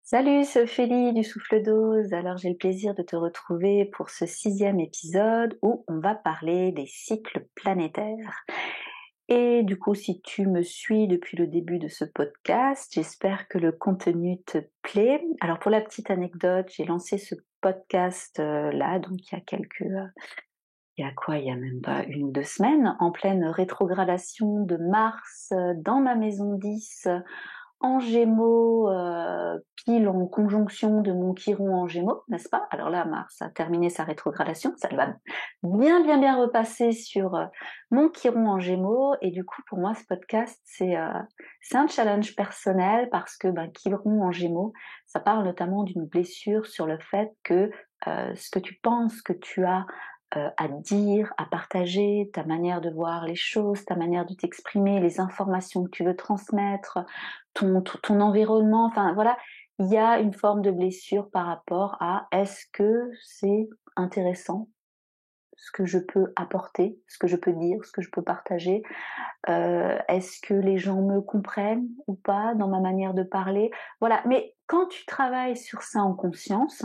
Salut, c'est Ophélie du Souffle d'Ose. Alors j'ai le plaisir de te retrouver pour ce 6e épisode où on va parler des cycles planétaires. Et du coup, si tu me suis depuis le début de ce podcast, j'espère que le contenu te plaît. Alors pour la petite anecdote, j'ai lancé ce podcast là, donc il y a même pas 1 ou 2 semaines, en pleine rétrogradation de Mars dans ma maison 10 en Gémeaux, pile en conjonction de mon Chiron en Gémeaux, n'est-ce pas? Alors là, Mars a terminé sa rétrogradation, ça va bien repasser sur mon Chiron en Gémeaux, et du coup, pour moi, ce podcast, c'est un challenge personnel parce que Chiron en Gémeaux, ça parle notamment d'une blessure sur le fait que ce que tu penses que tu as à dire, à partager, ta manière de voir les choses, ta manière de t'exprimer, les informations que tu veux transmettre, ton environnement, enfin voilà, il y a une forme de blessure par rapport à est-ce que c'est intéressant ce que je peux apporter, ce que je peux dire, ce que je peux partager, est-ce que les gens me comprennent ou pas dans ma manière de parler, voilà. Mais quand tu travailles sur ça en conscience,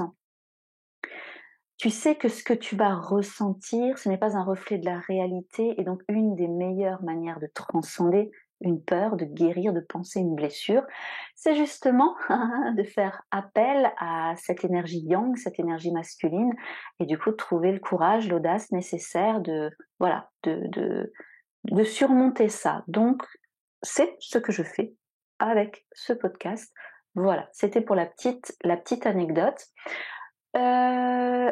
tu sais que ce que tu vas ressentir, ce n'est pas un reflet de la réalité, et donc une des meilleures manières de transcender une peur, de guérir, de penser une blessure, c'est justement de faire appel à cette énergie yang, cette énergie masculine, et du coup de trouver le courage, l'audace nécessaire de, voilà, de surmonter ça. Donc, c'est ce que je fais avec ce podcast. Voilà, c'était pour la petite anecdote.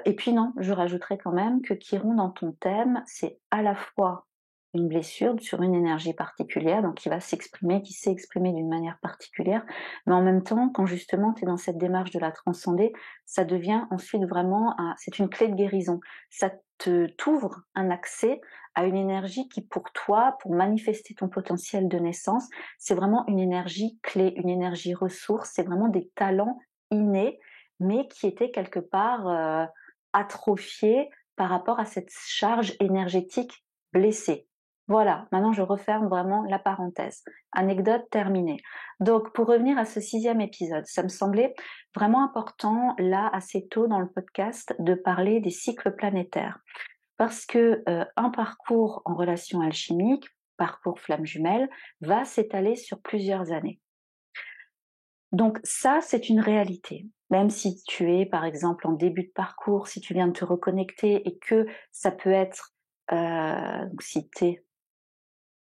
Et puis non, je rajouterais quand même que Chiron dans ton thème, c'est à la fois une blessure sur une énergie particulière, donc qui va s'exprimer, qui s'est exprimé d'une manière particulière, mais en même temps, quand justement tu es dans cette démarche de la transcender, ça devient ensuite vraiment c'est une clé de guérison. Ça t'ouvre un accès à une énergie qui pour toi, pour manifester ton potentiel de naissance, c'est vraiment une énergie clé, une énergie ressource, c'est vraiment des talents innés mais qui était quelque part atrophié par rapport à cette charge énergétique blessée. Voilà, maintenant je referme vraiment la parenthèse. Anecdote terminée. Donc pour revenir à ce 6e épisode, ça me semblait vraiment important, là, assez tôt dans le podcast, de parler des cycles planétaires. Parce que un parcours en relation alchimique, parcours flamme jumelle, va s'étaler sur plusieurs années. Donc ça, c'est une réalité. Même si tu es, par exemple, en début de parcours, si tu viens de te reconnecter et que ça peut être, si tu es,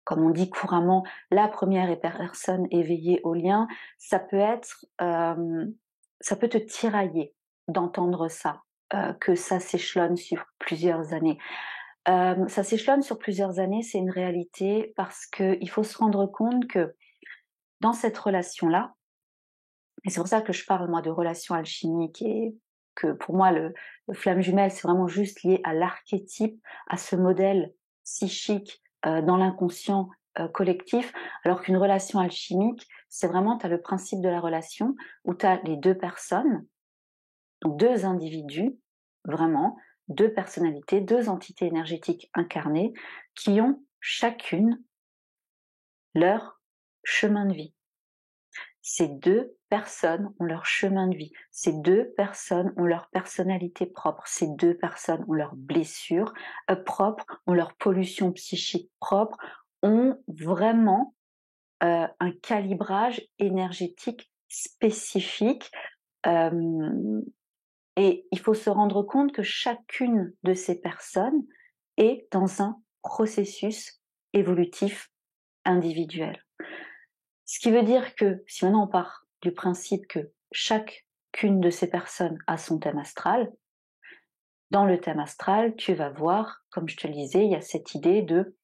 comme on dit couramment, la première personne éveillée au lien, ça peut être, ça peut te tirailler d'entendre ça, que ça s'échelonne sur plusieurs années. Ça s'échelonne sur plusieurs années, c'est une réalité parce qu'il faut se rendre compte que dans cette relation-là, et c'est pour ça que je parle, moi, de relation alchimique, et que pour moi, le flamme jumelle, c'est vraiment juste lié à l'archétype, à ce modèle psychique dans l'inconscient collectif, alors qu'une relation alchimique, c'est vraiment, tu as le principe de la relation où tu as les deux personnes, donc deux individus, vraiment, deux personnalités, deux entités énergétiques incarnées, qui ont chacune leur chemin de vie. Ces deux personnes ont leur chemin de vie, ces deux personnes ont leur personnalité propre, ces deux personnes ont leurs blessures propres, ont leur pollution psychique propre, ont vraiment un calibrage énergétique spécifique. euh, et il faut se rendre compte que chacune de ces personnes est dans un processus évolutif individuel. Ce qui veut dire que, si maintenant on part du principe que chacune de ces personnes a son thème astral, dans le thème astral, tu vas voir, comme je te le disais, il y a cette idée de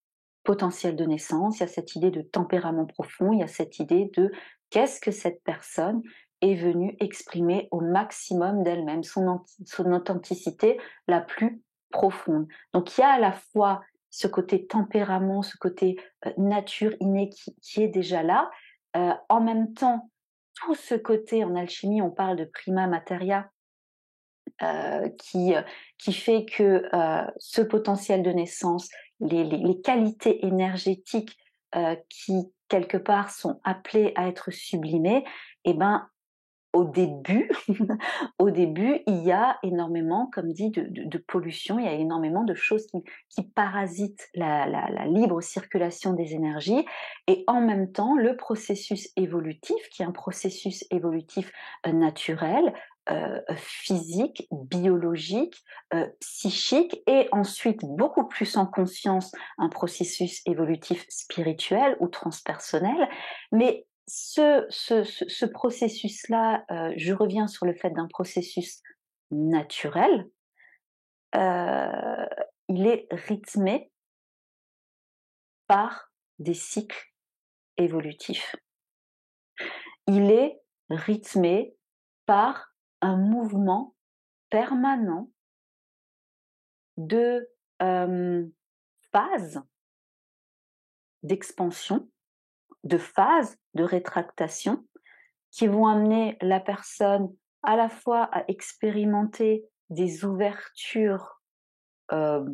potentiel de naissance, il y a cette idée de tempérament profond, il y a cette idée de qu'est-ce que cette personne est venue exprimer au maximum d'elle-même, son authenticité la plus profonde. Donc il y a à la fois ce côté tempérament, ce côté nature innée qui est déjà là, en même temps, tout ce côté en alchimie, on parle de prima materia, euh, qui, euh, qui fait que ce potentiel de naissance, les qualités énergétiques qui, quelque part, sont appelées à être sublimées, eh ben, au début, au début, il y a énormément, comme dit, de pollution, il y a énormément de choses qui parasitent la libre circulation des énergies, et en même temps, le processus évolutif, qui est un processus évolutif naturel, physique, biologique, psychique, et ensuite beaucoup plus en conscience, un processus évolutif spirituel ou transpersonnel, mais ce processus-là, je reviens sur le fait d'un processus naturel, heu, il est rythmé par des cycles évolutifs. Il est rythmé par un mouvement permanent de, phases d'expansion, de phases de rétractation, qui vont amener la personne à la fois à expérimenter des ouvertures euh,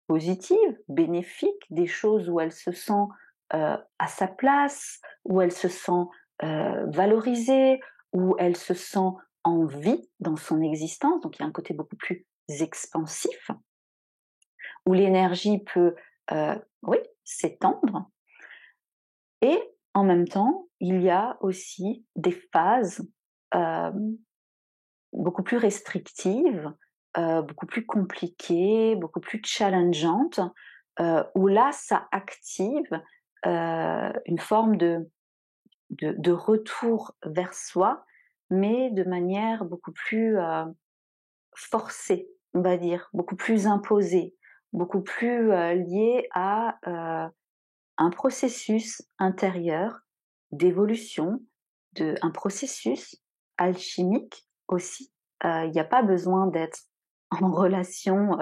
positives, bénéfiques, des choses où elle se sent à sa place, où elle se sent valorisée, où elle se sent en vie dans son existence. Donc il y a un côté beaucoup plus expansif, où l'énergie peut, oui, s'étendre. Et en même temps, il y a aussi des phases euh, beaucoup plus restrictives, beaucoup plus compliquées, beaucoup plus challengeantes, où là, ça active une forme de retour vers soi, mais de manière beaucoup plus forcée, on va dire, beaucoup plus imposée, beaucoup plus liée à un processus intérieur d'évolution, un processus alchimique aussi. Il n'y a pas besoin d'être en relation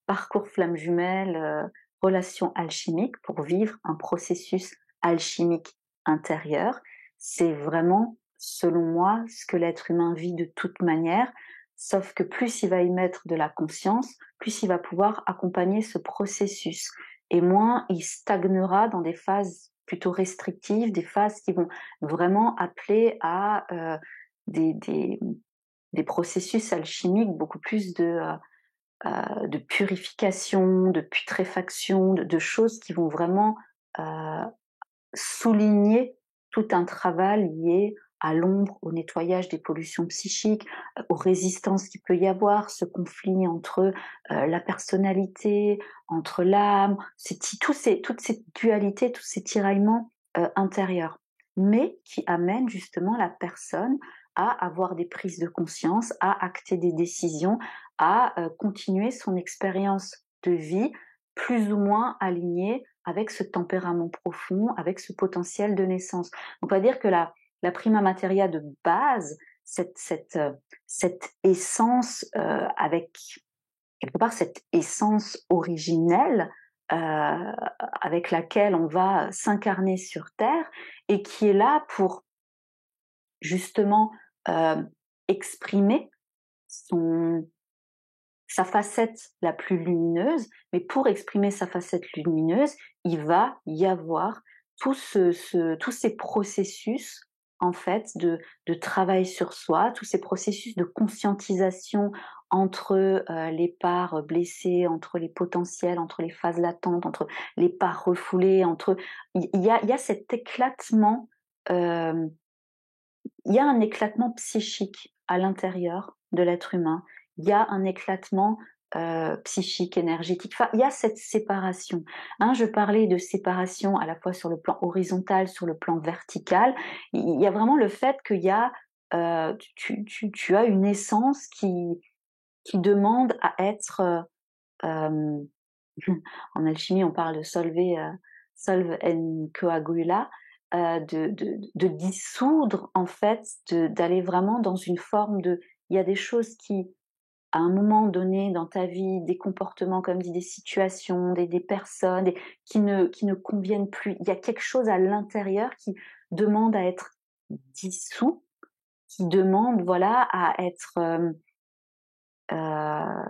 parcours flamme jumelle, relation alchimique pour vivre un processus alchimique intérieur. C'est vraiment, selon moi, ce que l'être humain vit de toute manière, sauf que plus il va y mettre de la conscience, plus il va pouvoir accompagner ce processus, et moins il stagnera dans des phases plutôt restrictives, des phases qui vont vraiment appeler à des, des, des processus alchimiques beaucoup plus de purification, de putréfaction, de choses qui vont vraiment euh, souligner tout un travail lié à l'ombre, au nettoyage des pollutions psychiques, aux résistances qu'il peut y avoir, ce conflit entre la personnalité, entre l'âme, toutes ces dualités, tous ces tiraillements intérieurs, mais qui amènent justement la personne à avoir des prises de conscience, à acter des décisions, à continuer son expérience de vie plus ou moins alignée avec ce tempérament profond, avec ce potentiel de naissance. On va dire que la prima materia de base, cette essence avec quelque part cette essence originelle avec laquelle on va s'incarner sur Terre et qui est là pour justement euh, exprimer son, sa facette la plus lumineuse, mais pour exprimer sa facette lumineuse, il va y avoir tous ces processus en fait de travail sur soi, tous ces processus de conscientisation entre les parts blessées, entre les potentiels, entre les phases latentes, entre les parts refoulées, entre il y a cet éclatement, euh, il y a un éclatement psychique à l'intérieur de l'être humain, il y a un éclatement psychique, énergétique, enfin, il y a cette séparation. Hein, je parlais de séparation à la fois sur le plan horizontal, sur le plan vertical. Il y a vraiment le fait qu'il y a, tu as une essence qui demande à être, euh, en alchimie on parle de solve and coagula, de dissoudre en fait, d'aller vraiment dans une forme de, il y a des choses qui, à un moment donné dans ta vie, des comportements, comme dit, des situations, des personnes qui ne conviennent plus. Il y a quelque chose à l'intérieur qui demande à être dissous, qui demande voilà à être euh,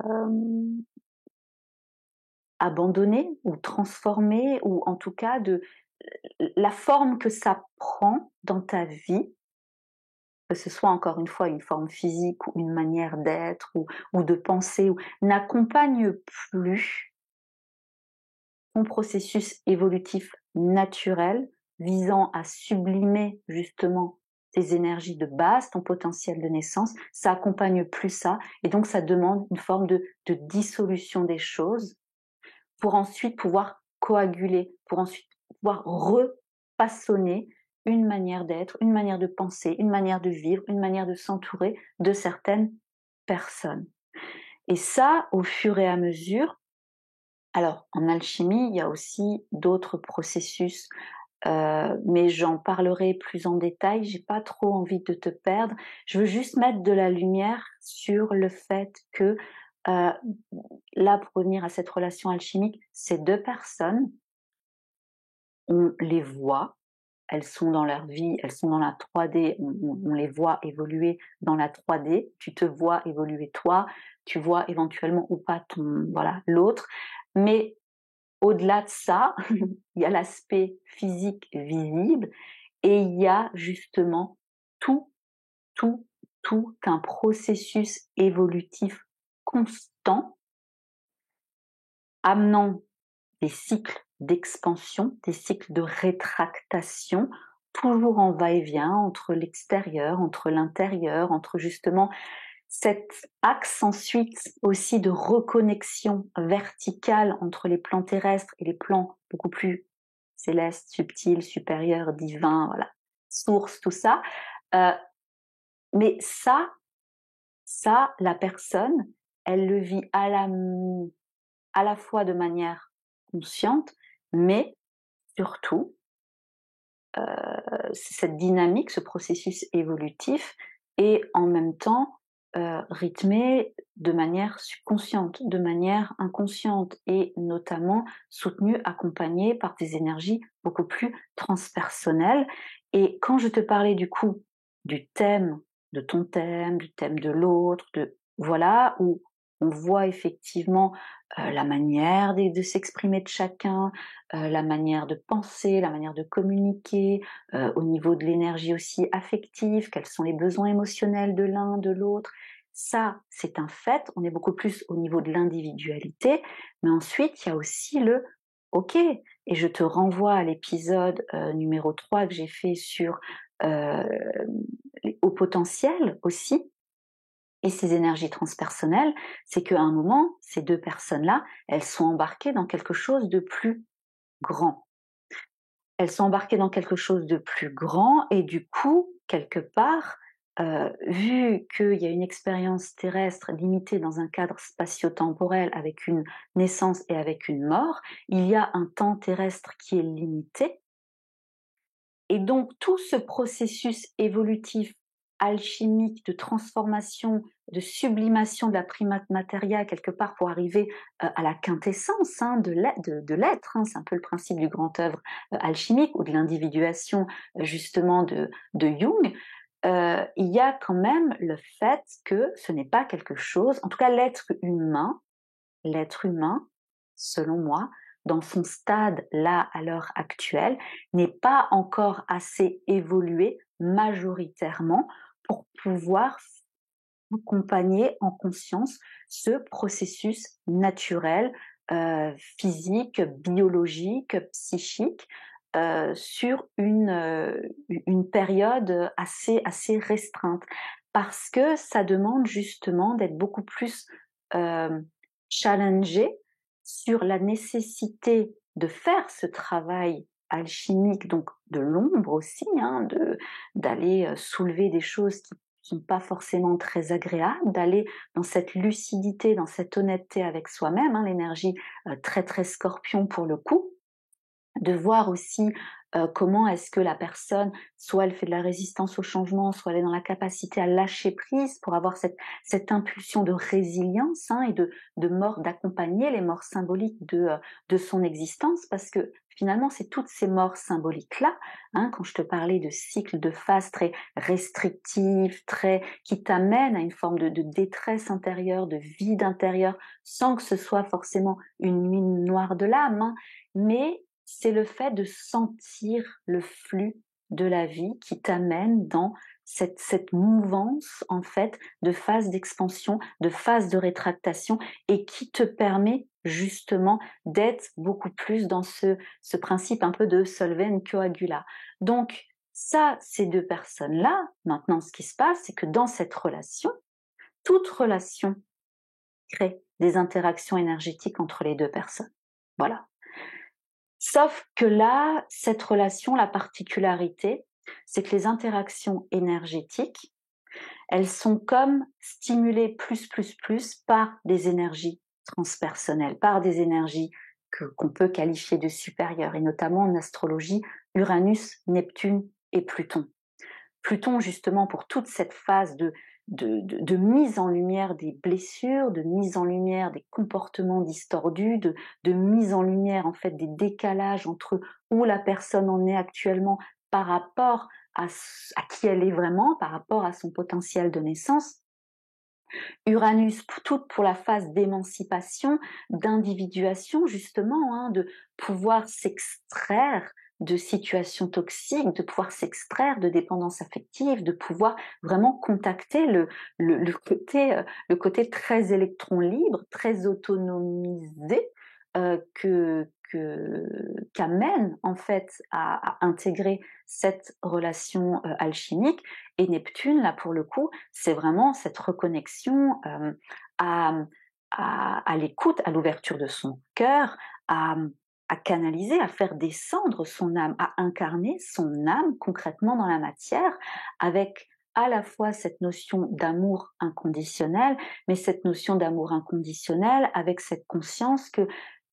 abandonné ou transformé, ou en tout cas de la forme que ça prend dans ta vie que ce soit encore une fois une forme physique ou une manière d'être ou de penser, n'accompagne plus ton processus évolutif naturel visant à sublimer justement tes énergies de base, ton potentiel de naissance, ça accompagne plus ça, et donc ça demande une forme de dissolution des choses pour ensuite pouvoir coaguler, pour ensuite pouvoir refaçonner une manière d'être, une manière de penser, une manière de vivre, une manière de s'entourer de certaines personnes. Et ça, au fur et à mesure, alors en alchimie, il y a aussi d'autres processus, mais j'en parlerai plus en détail, j'ai pas trop envie de te perdre. Je veux juste mettre de la lumière sur le fait que, heu, là, pour revenir à cette relation alchimique, ces 2 personnes, on les voit, elles sont dans leur vie, elles sont dans la 3D, on les voit évoluer dans la 3D. Tu te vois évoluer toi, tu vois éventuellement ou pas ton voilà, l'autre. Mais au-delà de ça, il y a l'aspect physique visible et il y a justement tout, tout, tout un processus évolutif constant, amenant des cycles d'expansion, des cycles de rétractation, toujours en va-et-vient entre l'extérieur, entre l'intérieur, entre justement cet axe ensuite aussi de reconnexion verticale entre les plans terrestres et les plans beaucoup plus célestes, subtils, supérieurs, divins, voilà, source, tout ça. Euh, mais ça, la personne, elle le vit à la fois de manière consciente, mais surtout, cette dynamique, ce processus évolutif est en même temps rythmé de manière subconsciente, de manière inconsciente et notamment soutenu, accompagné par des énergies beaucoup plus transpersonnelles. Et quand je te parlais du coup du thème, de ton thème, du thème de l'autre, de voilà, où on voit effectivement la manière de s'exprimer de chacun, la manière de penser, la manière de communiquer, au niveau de l'énergie aussi affective, quels sont les besoins émotionnels de l'un, de l'autre. Ça, c'est un fait, on est beaucoup plus au niveau de l'individualité, mais ensuite, il y a aussi le OK, et je te renvoie à l'épisode numéro 3 que j'ai fait sur euh, au potentiel aussi, et ces énergies transpersonnelles, c'est qu'à un moment, ces 2 personnes-là, elles sont embarquées dans quelque chose de plus grand. Elles sont embarquées dans quelque chose de plus grand et du coup, quelque part, vu qu'il y a une expérience terrestre limitée dans un cadre spatio-temporel avec une naissance et avec une mort, il y a un temps terrestre qui est limité et donc tout ce processus évolutif, alchimique, de transformation, de sublimation de la primate materia quelque part pour arriver à la quintessence hein, de l'être, hein, c'est un peu le principe du grand œuvre alchimique ou de l'individuation justement de Jung, il y a quand même le fait que ce n'est pas quelque chose, en tout cas l'être humain, selon moi, dans son stade là à l'heure actuelle, n'est pas encore assez évolué majoritairement pour pouvoir accompagner en conscience ce processus naturel, physique, biologique, psychique, sur une période assez restreinte. Parce que ça demande justement d'être beaucoup plus challengé sur la nécessité de faire ce travail alchimique, donc de l'ombre aussi, hein, d'aller soulever des choses qui sont pas forcément très agréables, d'aller dans cette lucidité, dans cette honnêteté avec soi-même, hein, l'énergie très très scorpion pour le coup, de voir aussi comment est-ce que la personne, soit elle fait de la résistance au changement, soit elle est dans la capacité à lâcher prise pour avoir cette impulsion de résilience hein, et de mort, d'accompagner les morts symboliques de son existence, parce que finalement c'est toutes ces morts symboliques-là, hein, quand je te parlais de cycles de phase très restrictifs, qui t'amènent à une forme de détresse intérieure, de vide intérieur, sans que ce soit forcément une nuit noire de l'âme, hein, mais c'est le fait de sentir le flux de la vie qui t'amène dans cette mouvance en fait de phase d'expansion, de phase de rétractation et qui te permet justement d'être beaucoup plus dans ce principe un peu de solvens coagula. Donc ça, ces deux personnes-là, maintenant ce qui se passe, c'est que dans cette relation, toute relation crée des interactions énergétiques entre les deux personnes. Voilà. Sauf que là, cette relation, la particularité, c'est que les interactions énergétiques, elles sont comme stimulées plus par des énergies transpersonnelles, par des énergies qu'on peut qualifier de supérieures, et notamment en astrologie, Uranus, Neptune et Pluton. Pluton, justement, pour toute cette phase de mise en lumière des blessures, de mise en lumière des comportements distordus, de mise en lumière, en fait, des décalages entre où la personne en est actuellement par rapport à qui elle est vraiment, par rapport à son potentiel de naissance. Uranus, toute pour la phase d'émancipation, d'individuation, justement, hein, de pouvoir s'extraire de situations toxiques, de pouvoir s'extraire de dépendance affective, de pouvoir vraiment contacter le côté très électron libre, très autonomisé qu'amène en fait à intégrer cette relation alchimique. Et Neptune, là pour le coup, c'est vraiment cette reconnexion à, à l'écoute, à l'ouverture de son cœur, à canaliser, à faire descendre son âme, à incarner son âme concrètement dans la matière, avec à la fois cette notion d'amour inconditionnel, mais cette notion d'amour inconditionnel avec cette conscience que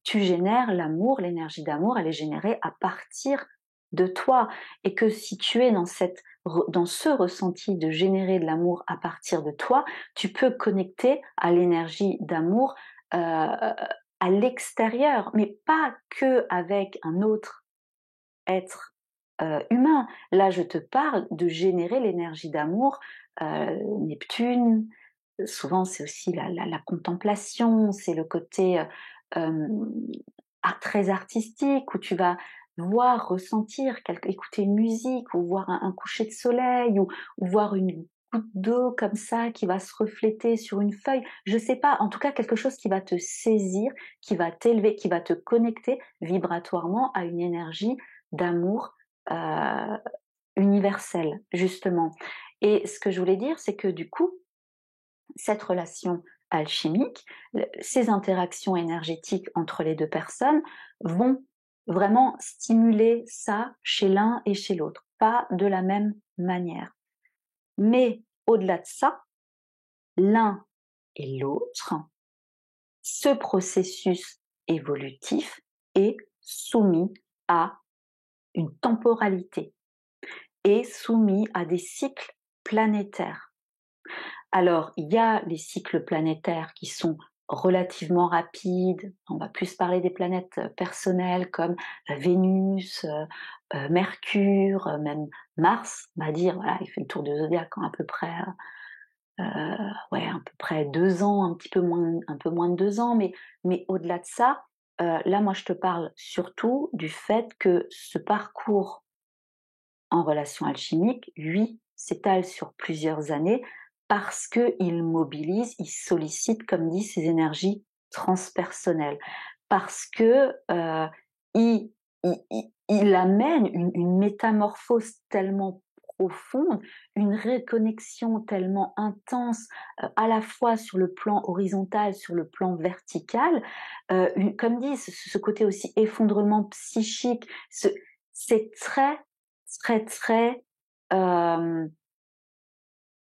tu génères l'amour, l'énergie d'amour, elle est générée à partir de toi, et que si tu es dans ce ressenti de générer de l'amour à partir de toi, tu peux connecter à l'énergie d'amour à l'extérieur, mais pas que avec un autre être humain. Là, je te parle de générer l'énergie d'amour. Neptune, souvent c'est aussi la contemplation, c'est le côté très artistique où tu vas voir, ressentir, écouter une musique ou voir un coucher de soleil ou voir une goutte d'eau comme ça qui va se refléter sur une feuille. Je sais pas, en tout cas quelque chose qui va te saisir, qui va t'élever, qui va te connecter vibratoirement à une énergie d'amour euh, universelle, justement. Et ce que je voulais dire, c'est que du coup, cette relation alchimique, ces interactions énergétiques entre les deux personnes vont vraiment stimuler ça chez l'un et chez l'autre, pas de la même manière. Mais au-delà de ça, l'un et l'autre, ce processus évolutif est soumis à une temporalité, est soumis à des cycles planétaires. Alors, il y a les cycles planétaires qui sont relativement rapides. On va plus parler des planètes personnelles comme Vénus, Mercure, même Mars, on va dire. Voilà, il fait le tour du zodiaque en à peu près, à peu près 2 ans, un peu moins de 2 ans. Mais au-delà de ça, là, moi, je te parle surtout du fait que ce parcours en relation alchimique, lui, s'étale sur plusieurs années parce qu'il mobilise, il sollicite, comme dit, ces énergies transpersonnelles. Parce que il amène une métamorphose tellement profonde, une reconnexion tellement intense, à la fois sur le plan horizontal, sur le plan vertical, comme dit, ce côté aussi effondrement psychique, c'est très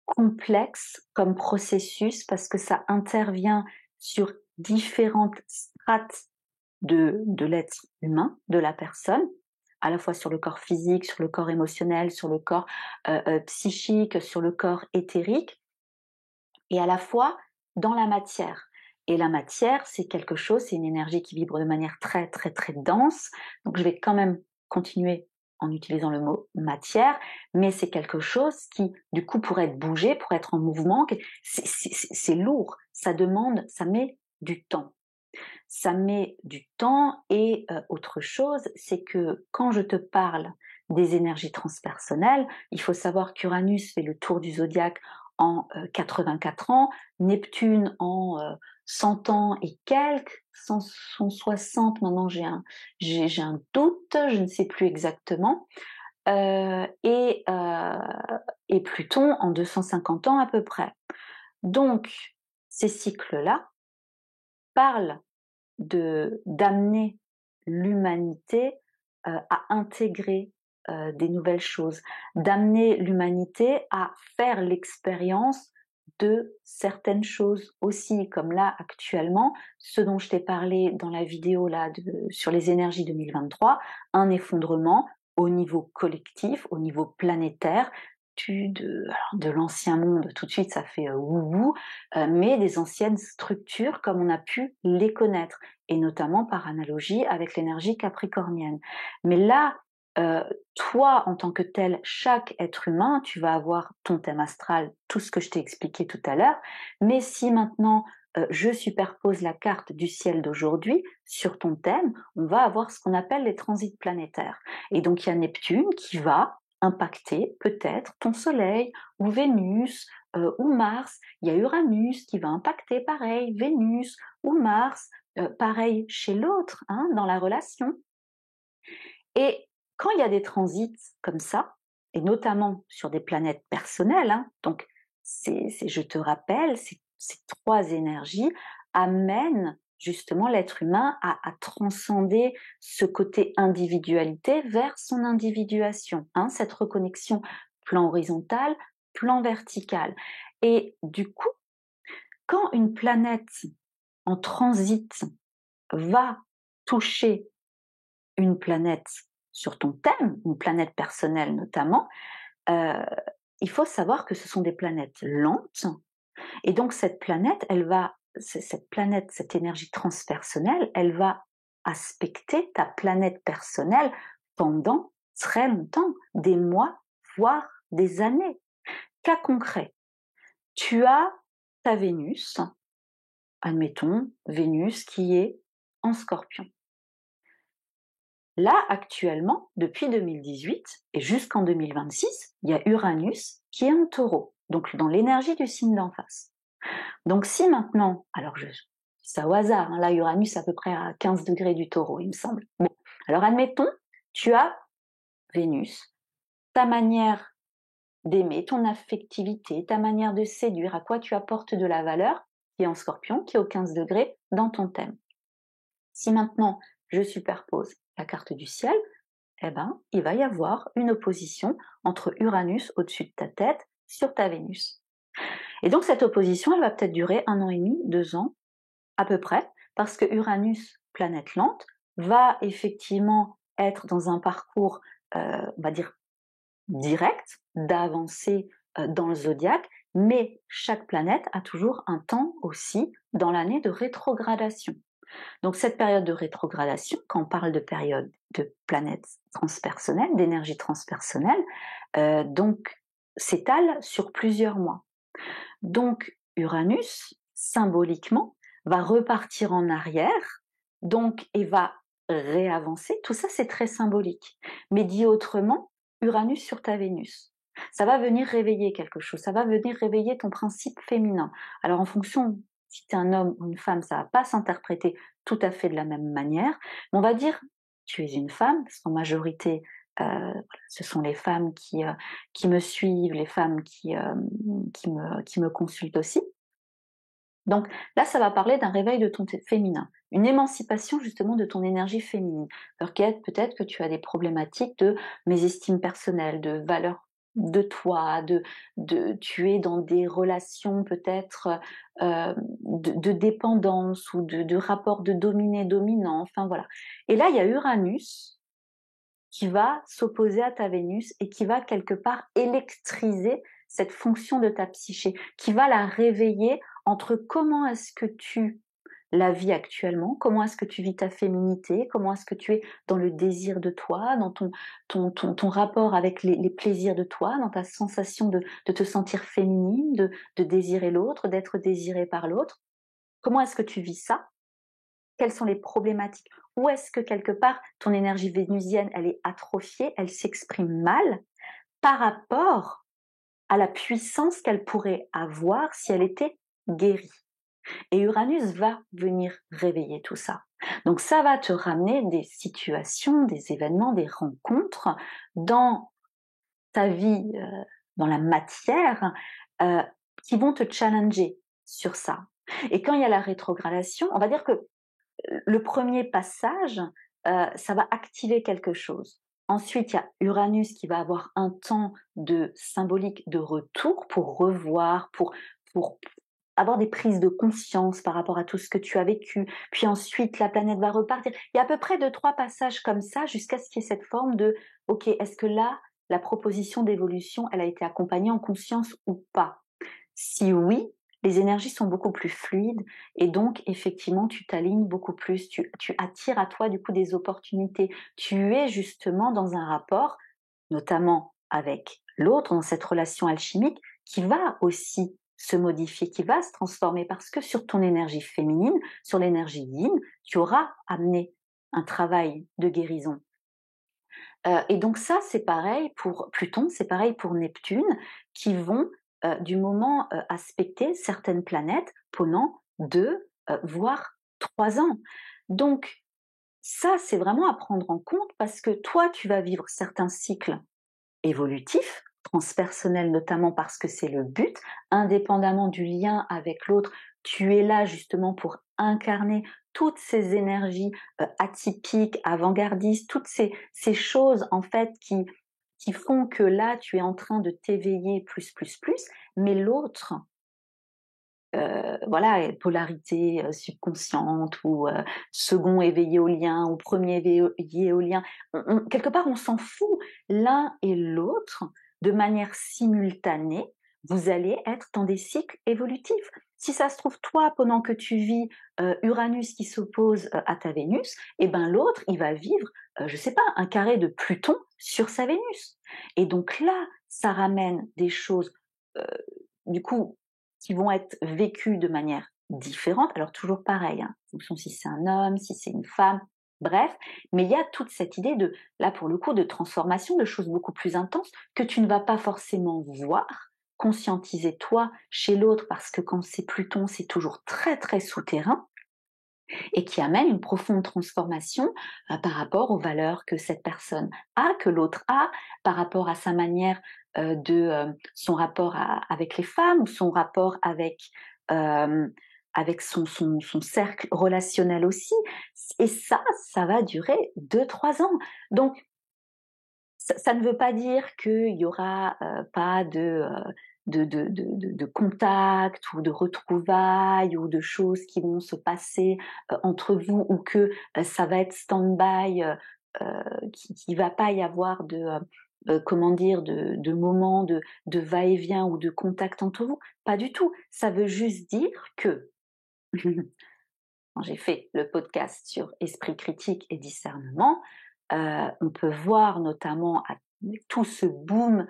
complexe comme processus parce que ça intervient sur différentes strates de l'être humain, de la personne, à la fois sur le corps physique, sur le corps émotionnel, sur le corps psychique, sur le corps éthérique, et à la fois dans la matière. Et la matière, c'est quelque chose, c'est une énergie qui vibre de manière très dense. Donc je vais quand même continuer en utilisant le mot matière, mais c'est quelque chose qui, du coup, pourrait être bougé, pourrait être en mouvement. C'est lourd, ça demande, ça met du temps. ça met du temps et autre chose, c'est que quand je te parle des énergies transpersonnelles, il faut savoir qu'Uranus fait le tour du zodiaque en 84 ans, Neptune en 100 ans et quelques, 160, maintenant j'ai un doute, je ne sais plus exactement, euh, et, euh, et Pluton en 250 ans à peu près. Donc, ces cycles-là parlent d'amener l'humanité à intégrer des nouvelles choses, d'amener l'humanité à faire l'expérience de certaines choses aussi, comme là actuellement, ce dont je t'ai parlé dans la vidéo là sur les énergies 2023, un effondrement au niveau collectif, au niveau planétaire, de l'ancien monde, tout de suite ça fait wouhou, mais des anciennes structures comme on a pu les connaître, et notamment par analogie avec l'énergie capricornienne. Mais là, toi, en tant que tel, chaque être humain, tu vas avoir ton thème astral, tout ce que je t'ai expliqué tout à l'heure, mais si maintenant je superpose la carte du ciel d'aujourd'hui sur ton thème, on va avoir ce qu'on appelle les transits planétaires. Et donc il y a Neptune qui va impacter peut-être ton Soleil ou Vénus ou Mars. Il y a Uranus qui va impacter pareil Vénus ou Mars, pareil chez l'autre, hein, dans la relation. Et quand il y a des transits comme ça, et notamment sur des planètes personnelles, hein, donc je te rappelle, ces trois énergies amènent justement l'être humain à transcender ce côté individualité vers son individuation, hein, cette reconnexion plan horizontal, plan vertical. Et du coup, quand une planète en transit va toucher une planète sur ton thème, une planète personnelle notamment, euh, il faut savoir que ce sont des planètes lentes, et donc cette planète, cette énergie transpersonnelle, elle va aspecter ta planète personnelle pendant très longtemps, des mois, voire des années. Cas concret, tu as ta Vénus, admettons, Vénus qui est en Scorpion. Là, actuellement, depuis 2018 et jusqu'en 2026, il y a Uranus qui est en Taureau, donc dans l'énergie du signe d'en face. Donc si maintenant, alors je dis ça au hasard, hein, là Uranus à peu près à 15 degrés du Taureau, il me semble. Bon, alors admettons, tu as Vénus, ta manière d'aimer, ton affectivité, ta manière de séduire, à quoi tu apportes de la valeur, qui est en Scorpion, qui est au 15 degrés dans ton thème. Si maintenant je superpose la carte du ciel, eh ben, il va y avoir une opposition entre Uranus au-dessus de ta tête sur ta Vénus. Et donc cette opposition, elle va peut-être durer 1 an et demi, 2 ans, à peu près, parce que Uranus, planète lente, va effectivement être dans un parcours, on va dire, direct, d'avancée dans le zodiaque, mais chaque planète a toujours un temps aussi dans l'année de rétrogradation. Donc cette période de rétrogradation, quand on parle de période de planètes transpersonnelles, d'énergie transpersonnelle, donc s'étale sur plusieurs mois. Donc Uranus, symboliquement, va repartir en arrière, donc et va réavancer. Tout ça, c'est très symbolique. Mais dit autrement, Uranus sur ta Vénus. Ça va venir réveiller quelque chose, ça va venir réveiller ton principe féminin. Alors en fonction, si tu es un homme ou une femme, ça va pas s'interpréter tout à fait de la même manière. Mais on va dire, tu es une femme, parce qu'en majorité, ce sont les femmes qui me suivent, les femmes qui me consultent aussi. Donc là, ça va parler d'un réveil de ton féminin, une émancipation justement de ton énergie féminine. Peut-être que tu as des problématiques de mésestime personnelle, de valeur de toi, tu es dans des relations peut-être de dépendance ou de rapport de dominé-dominant, enfin voilà. Et là, il y a Uranus qui va s'opposer à ta Vénus et qui va quelque part électriser cette fonction de ta psyché, qui va la réveiller entre comment est-ce que tu la vis actuellement, comment est-ce que tu vis ta féminité, comment est-ce que tu es dans le désir de toi, dans ton rapport avec les plaisirs de toi, dans ta sensation de te sentir féminine, de désirer l'autre, d'être désirée par l'autre. Comment est-ce que tu vis ça? quelles sont les problématiques, où est-ce que quelque part ton énergie vénusienne, elle est atrophiée, elle s'exprime mal par rapport à la puissance qu'elle pourrait avoir si elle était guérie. Et Uranus va venir réveiller tout ça. Donc ça va te ramener des situations, des événements, des rencontres dans ta vie, dans la matière, euh, qui vont te challenger sur ça. Et quand il y a la rétrogradation, on va dire que le premier passage, ça va activer quelque chose. Ensuite, il y a Uranus qui va avoir un temps de symbolique de retour pour revoir, pour avoir des prises de conscience par rapport à tout ce que tu as vécu. Puis ensuite, la planète va repartir. Il y a à peu près 2-3 passages comme ça jusqu'à ce qu'il y ait cette forme de « Ok, est-ce que là, la proposition d'évolution, elle a été accompagnée en conscience ou pas ?» Si oui, les énergies sont beaucoup plus fluides et donc effectivement tu t'alignes beaucoup plus, tu attires à toi du coup des opportunités. Tu es justement dans un rapport, notamment avec l'autre, dans cette relation alchimique, qui va aussi se modifier, qui va se transformer parce que sur ton énergie féminine, sur l'énergie yin, tu auras amené un travail de guérison. Et donc ça, c'est pareil pour Pluton, c'est pareil pour Neptune, qui vont du moment aspecter certaines planètes pendant 2, voire 3 ans. Donc ça, c'est vraiment à prendre en compte parce que toi, tu vas vivre certains cycles évolutifs, transpersonnels notamment parce que c'est le but, indépendamment du lien avec l'autre, tu es là justement pour incarner toutes ces énergies atypiques, avant-gardistes, toutes ces choses en fait qui font que là tu es en train de t'éveiller plus, mais l'autre, voilà, polarité subconsciente ou second éveillé au lien ou premier éveillé au lien. Quelque part, on s'en fout. L'un et l'autre, de manière simultanée, vous allez être dans des cycles évolutifs. Si ça se trouve, toi, pendant que tu vis Uranus qui s'oppose à ta Vénus, et ben l'autre, il va vivre, je sais pas, un carré de Pluton sur sa Vénus. Et donc là, ça ramène des choses, euh, du coup, qui vont être vécues de manière différente. Alors toujours pareil, hein, en fonction si c'est un homme, si c'est une femme, bref. Mais il y a toute cette idée de, là pour le coup, de transformation, de choses beaucoup plus intenses que tu ne vas pas forcément voir, conscientiser toi chez l'autre, parce que quand c'est Pluton, c'est toujours très souterrain et qui amène une profonde transformation par rapport aux valeurs que cette personne a, que l'autre a, par rapport à sa manière de son rapport avec les femmes ou son rapport euh, avec son cercle relationnel aussi. Et ça va durer 2-3 ans. Donc, ça ne veut pas dire qu'il n'y aura pas de contact ou de retrouvailles ou de choses qui vont se passer entre vous ou que ça va être stand-by, qui va pas y avoir comment dire, de moments de va-et-vient ou de contact entre vous. Pas du tout. Ça veut juste dire que quand j'ai fait le podcast sur esprit critique et discernement, on peut voir notamment avec tout ce boom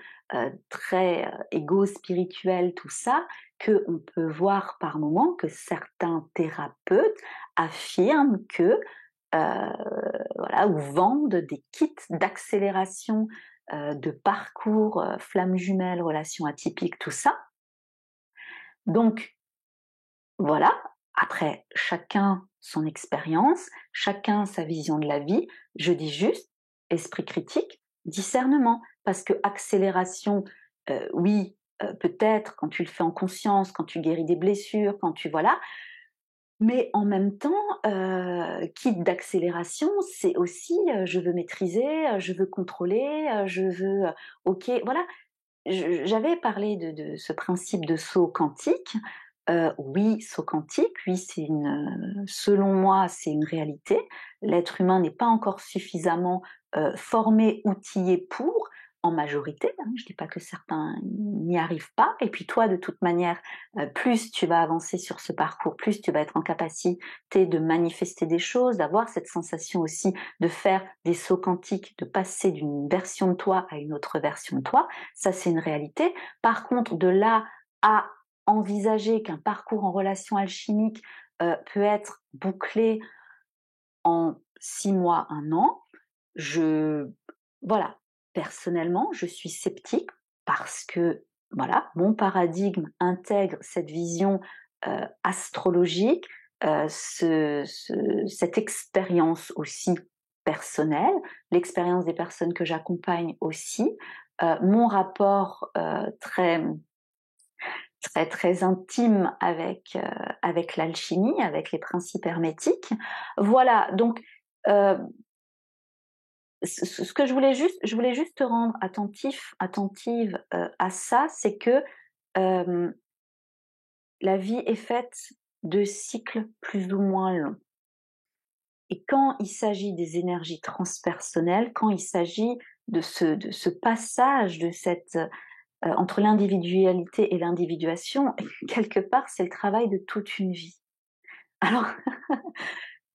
très égo-spirituel, tout ça, qu'on peut voir par moments que certains thérapeutes affirment que, voilà, ou vendent des kits d'accélération de parcours, flammes jumelles, relations atypiques, tout ça. Donc, voilà, après, chacun son expérience, chacun sa vision de la vie. Je dis juste esprit critique, discernement, parce que accélération, oui, peut-être quand tu le fais en conscience, quand tu guéris des blessures, quand tu voilà, mais en même temps, kit d'accélération, c'est aussi je veux maîtriser, je veux contrôler, je veux, ok, voilà. J'avais parlé de ce principe de saut quantique. Oui, saut quantique, oui, selon moi, c'est une réalité. L'être humain n'est pas encore suffisamment formé, outillé pour, en majorité. Hein, je dis pas que certains n'y arrivent pas. Et puis toi, de toute manière, plus tu vas avancer sur ce parcours, plus tu vas être en capacité de manifester des choses, d'avoir cette sensation aussi de faire des sauts quantiques, de passer d'une version de toi à une autre version de toi. Ça, c'est une réalité. Par contre, de là à envisager qu'un parcours en relation alchimique peut être bouclé, en 6 mois, 1 an, voilà, personnellement, je suis sceptique parce que, voilà, mon paradigme intègre cette vision, astrologique, cette expérience aussi personnelle, l'expérience des personnes que j'accompagne aussi, mon rapport, très intime avec l'alchimie, avec les principes hermétiques. Voilà, donc heu, ce que je voulais juste te rendre attentive, à ça, c'est que, hem, la vie est faite de cycles plus ou moins longs. Et quand il s'agit des énergies transpersonnelles, quand il s'agit de ce passage de cette, entre l'individualité et l'individuation, quelque part, c'est le travail de toute une vie. Alors,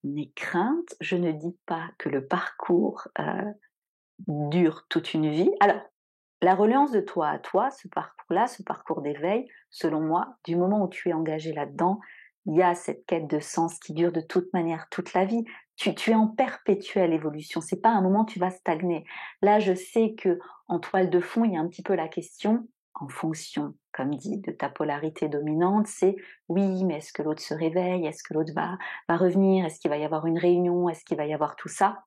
mes craintes, je ne dis pas que le parcours, dure toute une vie. Alors, la reliance de toi à toi, ce parcours-là, ce parcours d'éveil, selon moi, du moment où tu es engagé là-dedans, il y a cette quête de sens qui dure de toute manière toute la vie. Tu es en perpétuelle évolution. C'est pas un moment où tu vas stagner. Là, je sais que en toile de fond, il y a un petit peu la question, en fonction, comme dit, de ta polarité dominante, c'est oui, mais est-ce que l'autre se réveille? Est-ce que l'autre va revenir? Est-ce qu'il va y avoir une réunion? Est-ce qu'il va y avoir tout ça?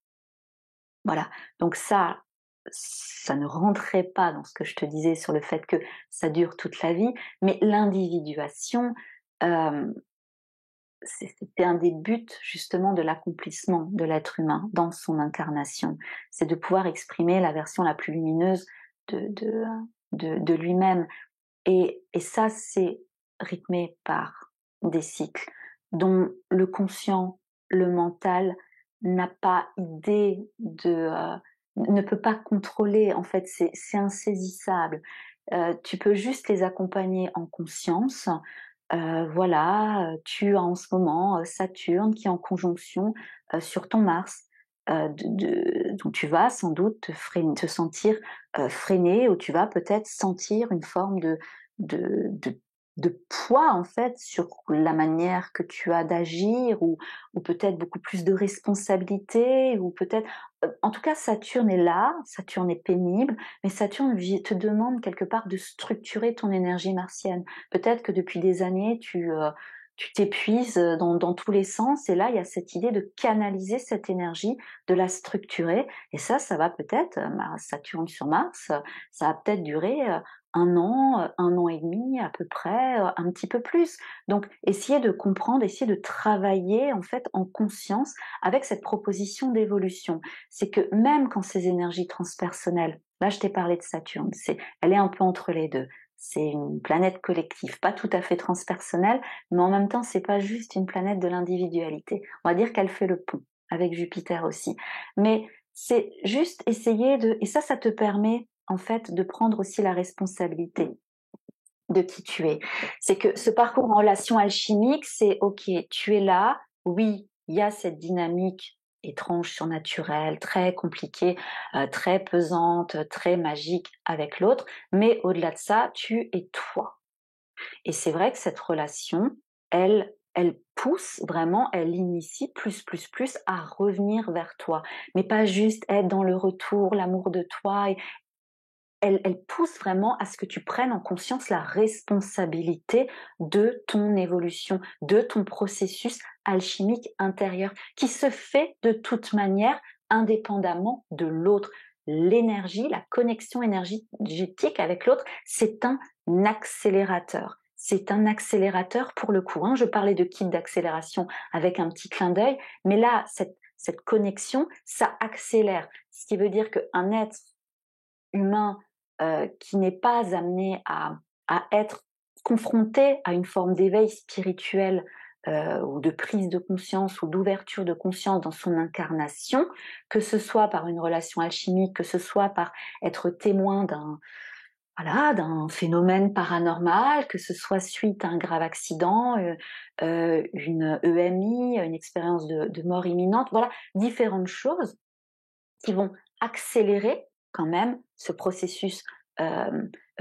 Voilà, donc ça ne rentrait pas dans ce que je te disais sur le fait que ça dure toute la vie, mais l'individuation, hem, c'était un des buts justement de l'accomplissement de l'être humain dans son incarnation. C'est de pouvoir exprimer la version la plus lumineuse de de, de lui-même et ça, c'est rythmé par des cycles dont le conscient, le mental n'a pas idée ne peut pas contrôler. En fait, c'est insaisissable. Tu peux juste les accompagner en conscience. Voilà, tu as en ce moment, Saturne qui est en conjonction, sur ton Mars, donc tu vas sans doute te sentir, freiné ou tu vas peut-être sentir une forme de de de poids en fait sur la manière que tu as d'agir ou peut-être beaucoup plus de responsabilité ou peut-être, en tout cas Saturne est là, Saturne est pénible, mais Saturne te demande quelque part de structurer ton énergie martienne. Peut-être que depuis des années tu t'épuises dans tous les sens et là il y a cette idée de canaliser cette énergie, de la structurer et ça va peut-être, Saturne sur Mars, ça va peut-être durer, 1 an et demi à peu près, un petit peu plus. Donc essayer de comprendre, essayer de travailler en fait en conscience avec cette proposition d'évolution. C'est que même quand ces énergies transpersonnelles, là je t'ai parlé de Saturne, elle est un peu entre les 2. C'est une planète collective, pas tout à fait transpersonnelle, mais en même temps c'est pas juste une planète de l'individualité. On va dire qu'elle fait le pont avec Jupiter aussi. Mais c'est juste essayer et ça te permet en fait de prendre aussi la responsabilité de qui tu es. C'est que ce parcours en relation alchimique, c'est ok, tu es là, oui, il y a cette dynamique étrange, surnaturelle, très compliquée, très pesante, très magique avec l'autre, mais au-delà de ça, tu es toi. Et c'est vrai que cette relation, elle pousse vraiment, elle initie plus à revenir vers toi. Mais pas juste être dans le retour, l'amour de toi. Elle pousse vraiment à ce que tu prennes en conscience la responsabilité de ton évolution, de ton processus alchimique intérieur, qui se fait de toute manière indépendamment de l'autre. L'énergie, la connexion énergétique avec l'autre, c'est un accélérateur. C'est un accélérateur pour le coup. Je parlais de kit d'accélération avec un petit clin d'œil, mais là, cette connexion, ça accélère. Ce qui veut dire qu'un être humain qui n'est pas amené à être confronté à une forme d'éveil spirituel ou de prise de conscience ou d'ouverture de conscience dans son incarnation, que ce soit par une relation alchimique, que ce soit par être témoin d'un phénomène paranormal, que ce soit suite à un grave accident, une EMI, une expérience de mort imminente, voilà, différentes choses qui vont accélérer quand même ce processus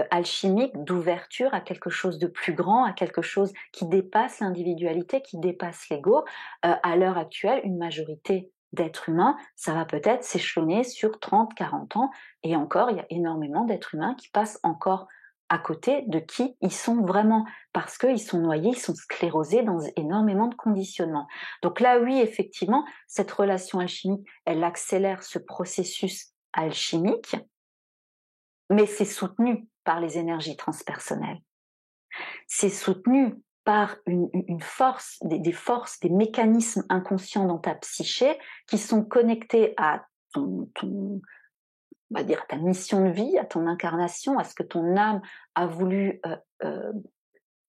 alchimique d'ouverture à quelque chose de plus grand, à quelque chose qui dépasse l'individualité, qui dépasse l'ego. À l'heure actuelle, une majorité d'êtres humains, ça va peut-être s'échelonner sur 30, 40 ans, et encore, il y a énormément d'êtres humains qui passent encore à côté de qui ils sont vraiment, parce qu'ils sont noyés, ils sont sclérosés dans énormément de conditionnements. Donc là, oui, effectivement, cette relation alchimique, elle accélère ce processus alchimique, mais c'est soutenu par les énergies transpersonnelles. C'est soutenu par une force, des forces, des mécanismes inconscients dans ta psyché qui sont connectés à on va dire, à ta mission de vie, à ton incarnation, à ce que ton âme a voulu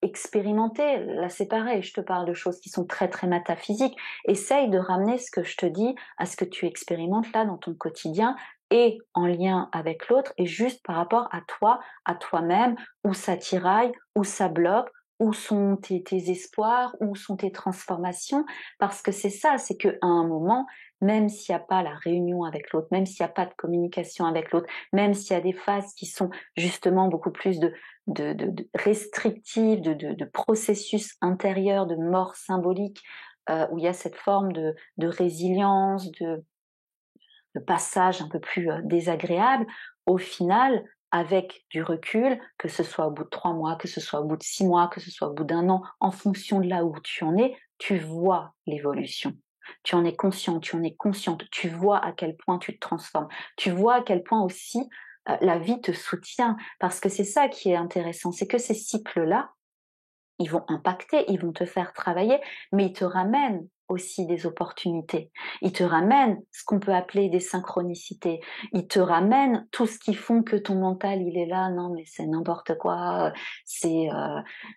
expérimenter. Là, c'est pareil, je te parle de choses qui sont très très métaphysiques. Essaye de ramener ce que je te dis à ce que tu expérimentes là dans ton quotidien, et en lien avec l'autre, et juste par rapport à toi, à toi-même, où ça tiraille, où ça bloque, où sont tes espoirs, où sont tes transformations, parce que c'est ça, c'est qu'à un moment, même s'il n'y a pas la réunion avec l'autre, même s'il n'y a pas de communication avec l'autre, même s'il y a des phases qui sont justement beaucoup plus de restrictives, de processus intérieurs, de mort symbolique, où il y a cette forme de résilience, de passage un peu plus désagréable, au final, avec du recul, que ce soit au bout de 3 mois, que ce soit au bout de 6 mois, que ce soit au bout d'1 an, en fonction de là où tu en es, tu vois l'évolution. Tu en es conscient, tu en es consciente, tu vois à quel point tu te transformes, tu vois à quel point aussi la vie te soutient, parce que c'est ça qui est intéressant, c'est que ces cycles-là, ils vont impacter, ils vont te faire travailler, mais ils te ramènent aussi des opportunités. Ils te ramènent ce qu'on peut appeler des synchronicités. Ils te ramènent tout ce qui font que ton mental, il est là, non mais c'est n'importe quoi, c'est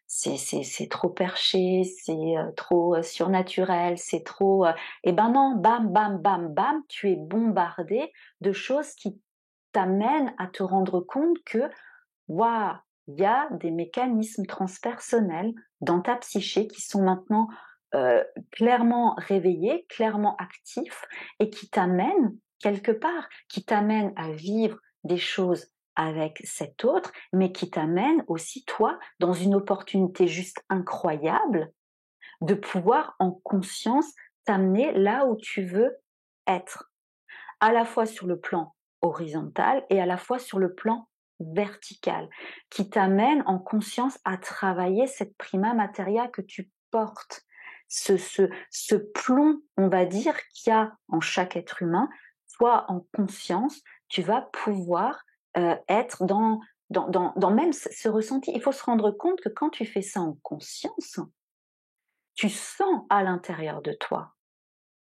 c'est trop perché, c'est trop surnaturel, c'est trop... Eh ben non, bam, bam, bam, bam, tu es bombardé de choses qui t'amènent à te rendre compte que waouh, il y a des mécanismes transpersonnels dans ta psyché qui sont maintenant clairement réveillés, clairement actifs, et qui t'amènent quelque part, qui t'amènent à vivre des choses avec cet autre, mais qui t'amènent aussi, toi, dans une opportunité juste incroyable de pouvoir en conscience t'amener là où tu veux être, à la fois sur le plan horizontal et à la fois sur le plan vertical, qui t'amène en conscience à travailler cette prima materia que tu portes, ce plomb, on va dire, qu'il y a en chaque être humain. Toi, en conscience, tu vas pouvoir être dans même ce ressenti. Il faut se rendre compte que quand tu fais ça en conscience, tu sens à l'intérieur de toi.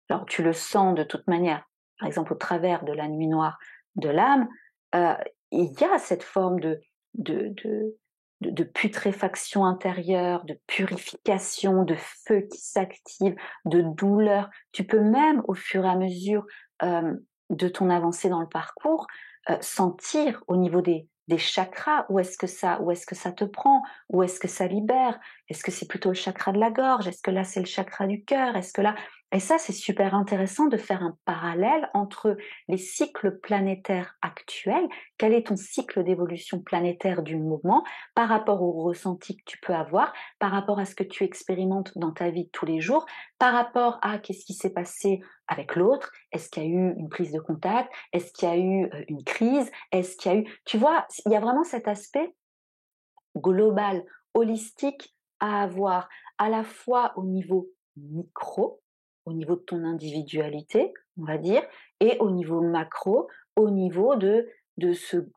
Alors tu le sens de toute manière, par exemple au travers de la nuit noire de l'âme, heu, il y a cette forme de de de putréfaction intérieure, de purification, de feu qui s'active, de douleur. Tu peux même au fur et à mesure, de ton avancée dans le parcours, sentir au niveau des chakras où est-ce que ça te prend, où est-ce que ça libère. Est-ce que c'est plutôt le chakra de la gorge? Est-ce que là c'est le chakra du cœur? Est-ce que là... Et ça, c'est super intéressant de faire un parallèle entre les cycles planétaires actuels, quel est ton cycle d'évolution planétaire du moment, par rapport au ressenti que tu peux avoir, par rapport à ce que tu expérimentes dans ta vie de tous les jours, par rapport à qu'est-ce qui s'est passé avec l'autre, est-ce qu'il y a eu une prise de contact, est-ce qu'il y a eu une crise, est-ce qu'il y a eu... Tu vois, il y a vraiment cet aspect global, holistique à avoir, à la fois au niveau micro, au niveau de ton individualité, on va dire, et au niveau macro, au niveau de ce,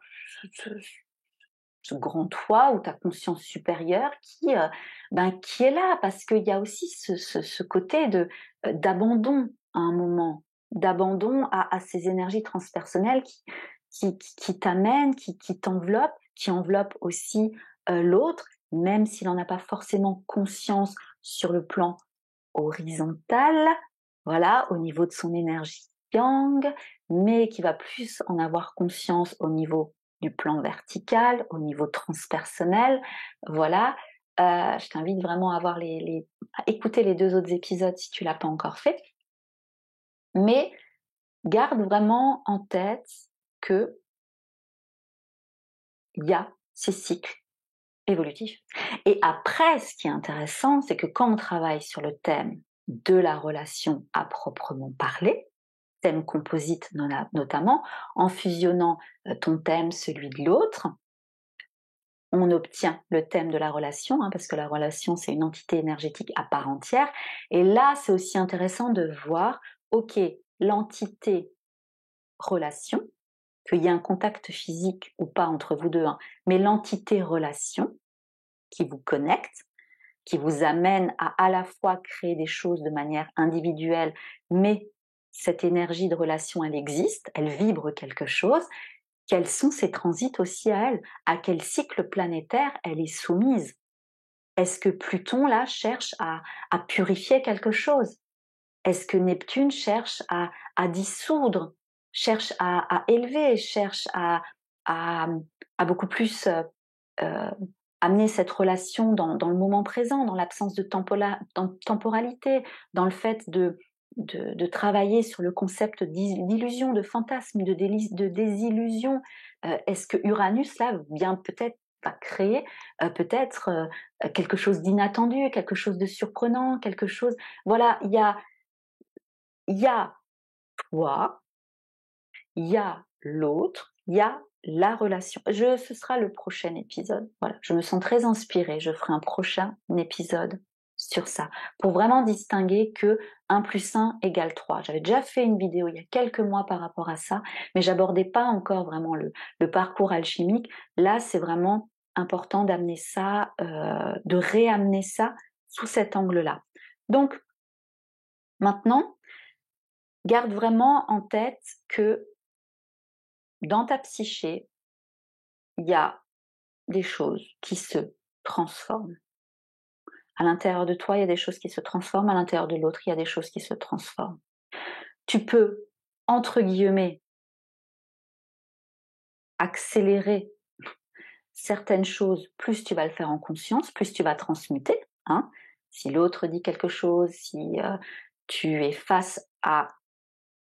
ce grand toi ou ta conscience supérieure qui est là, parce qu'il y a aussi ce côté d'abandon à un moment, d'abandon à ces énergies transpersonnelles qui t'amènent, qui t'enveloppent, qui enveloppent aussi l'autre, même s'il n'en a pas forcément conscience sur le plan horizontal, voilà, au niveau de son énergie yang, mais qui va plus en avoir conscience au niveau du plan vertical, au niveau transpersonnel, voilà. Je t'invite vraiment à voir à écouter les 2 autres épisodes si tu l'as pas encore fait. Mais garde vraiment en tête que il y a ces cycles évolutifs. Et après, ce qui est intéressant, c'est que quand on travaille sur le thème de la relation à proprement parler, thèmes composites notamment, en fusionnant ton thème, celui de l'autre, on obtient le thème de la relation, hein, parce que la relation, c'est une entité énergétique à part entière. Et là, c'est aussi intéressant de voir, ok, l'entité relation, qu'il y ait un contact physique ou pas entre vous deux, hein, mais l'entité relation qui vous connecte, qui vous amène à la fois créer des choses de manière individuelle, mais cette énergie de relation, elle existe, elle vibre quelque chose. Quels sont ses transits aussi à elle? À quel cycle planétaire elle est soumise? Est-ce que Pluton, là, cherche à purifier quelque chose? Est-ce que Neptune cherche à dissoudre, cherche à élever, cherche à, à beaucoup plus euh, amener cette relation dans le moment présent, dans l'absence de temporalité, dans le fait de travailler sur le concept d'illusion, de fantasme, de désillusion? Est-ce que Uranus, là, vient peut-être va créer peut-être quelque chose d'inattendu, quelque chose de surprenant, quelque chose... Voilà, il y a toi, il y a l'autre, il y a la relation. Ce sera le prochain épisode. Voilà, je me sens très inspirée. Je ferai un prochain épisode sur ça, pour vraiment distinguer que 1 plus 1 égale 3. J'avais déjà fait une vidéo il y a quelques mois par rapport à ça, mais j'abordais pas encore vraiment le parcours alchimique. Là, c'est vraiment important d'amener ça, de réamener ça sous cet angle-là. Donc, maintenant, garde vraiment en tête que dans ta psyché, il y a des choses qui se transforment. À l'intérieur de toi, il y a des choses qui se transforment, à l'intérieur de l'autre, il y a des choses qui se transforment. Tu peux, entre guillemets, accélérer certaines choses, plus tu vas le faire en conscience, plus tu vas transmuter. Hein. Si l'autre dit quelque chose, si tu es face à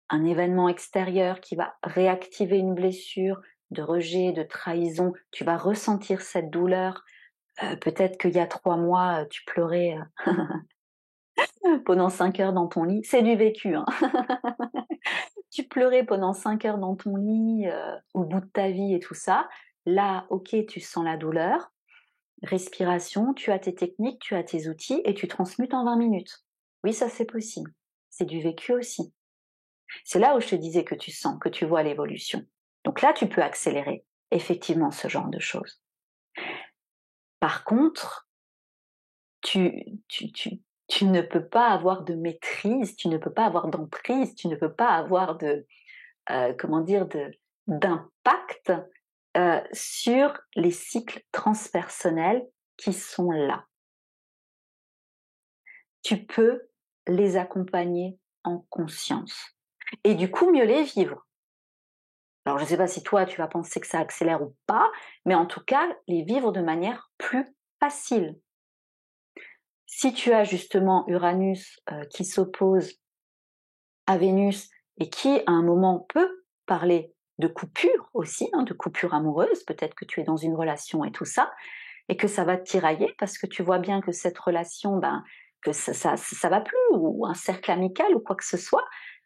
un événement extérieur qui va réactiver une blessure de rejet, de trahison, tu vas ressentir cette douleur. Peut-être qu'il y a 3 mois, tu pleurais pendant 5 heures dans ton lit. C'est du vécu, hein. Tu pleurais pendant 5 heures dans ton lit au bout de ta vie et tout ça. Là, ok, tu sens la douleur. Respiration, tu as tes techniques, tu as tes outils et tu transmutes en 20 minutes. Oui, ça c'est possible. C'est du vécu aussi. C'est là où je te disais que tu sens, que tu vois l'évolution. Donc là, tu peux accélérer effectivement ce genre de choses. Par contre, tu ne peux pas avoir de maîtrise, tu ne peux pas avoir d'emprise, tu ne peux pas avoir d'impact sur les cycles transpersonnels qui sont là. Tu peux les accompagner en conscience et du coup mieux les vivre. Alors je ne sais pas si toi tu vas penser que ça accélère ou pas, mais en tout cas les vivre de manière plus facile. Si tu as justement Uranus qui s'oppose à Vénus et qui à un moment peut parler de coupure aussi, hein, de coupure amoureuse, peut-être que tu es dans une relation et tout ça, et que ça va te tirailler parce que tu vois bien que cette relation, que ça va plus, ou un cercle amical ou quoi que ce soit,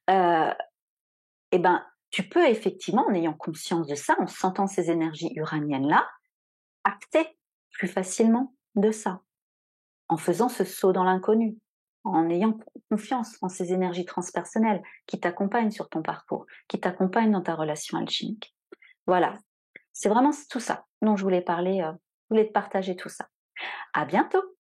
et tu peux effectivement, en ayant conscience de ça, en sentant ces énergies uraniennes-là, acter plus facilement de ça, en faisant ce saut dans l'inconnu, en ayant confiance en ces énergies transpersonnelles qui t'accompagnent sur ton parcours, qui t'accompagnent dans ta relation alchimique. Voilà, c'est vraiment tout ça dont je voulais parler, je voulais te partager tout ça. À bientôt!